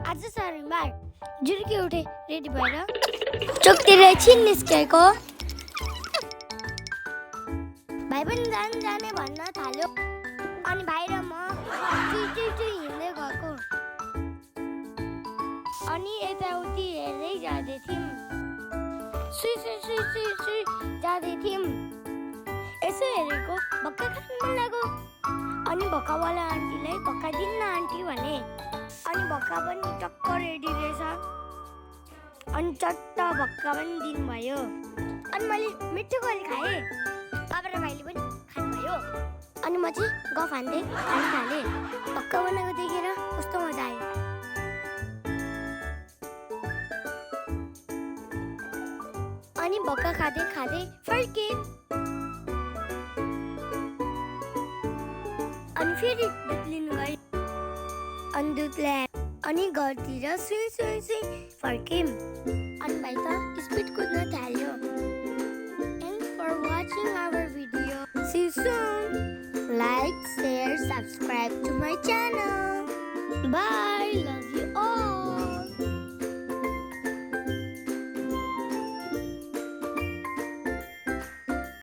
आज शनिबार जुर्की उठे रेडी भएर चोकतिर एकछिन निस्केको भाइ पनि जाने भन्न थाल्यो। अनि भाइ र म चुई हिँड्दै गएको अनि यताउति हेर्दै जाँदै थियौँ। सुई जाँदै थियौँ। यसो हेरेको भक्का खानु मन लाग्यो। अनि भक्कावाला आन्टीलाई भक्का दिन्न आन्टी भने। अनि भक्का पनि टक्क रेडी रहेछ। अनि चट्ट भक्का पनि दिनुभयो। अनि मैले मिठो गरी खाएँ। बाबा र भाइले पनि खानुभयो। अनि म चाहिँ गफ हान्दै खान थालेँ। भक्का बनाएको देखेर कस्तो मजा आयो। अनि भक्का खाँदै फर्केँ। अनि फेरि दुध लिनु गएँ। अनि दुध ल्याएँ। अनि घरतिर सुई फर्क्यौँ। अनि भाइ त स्पिड कुद्न थाल्यो। Thanks for watching our video. See you soon. Like, share, subscribe to my channel. Bye. Love you.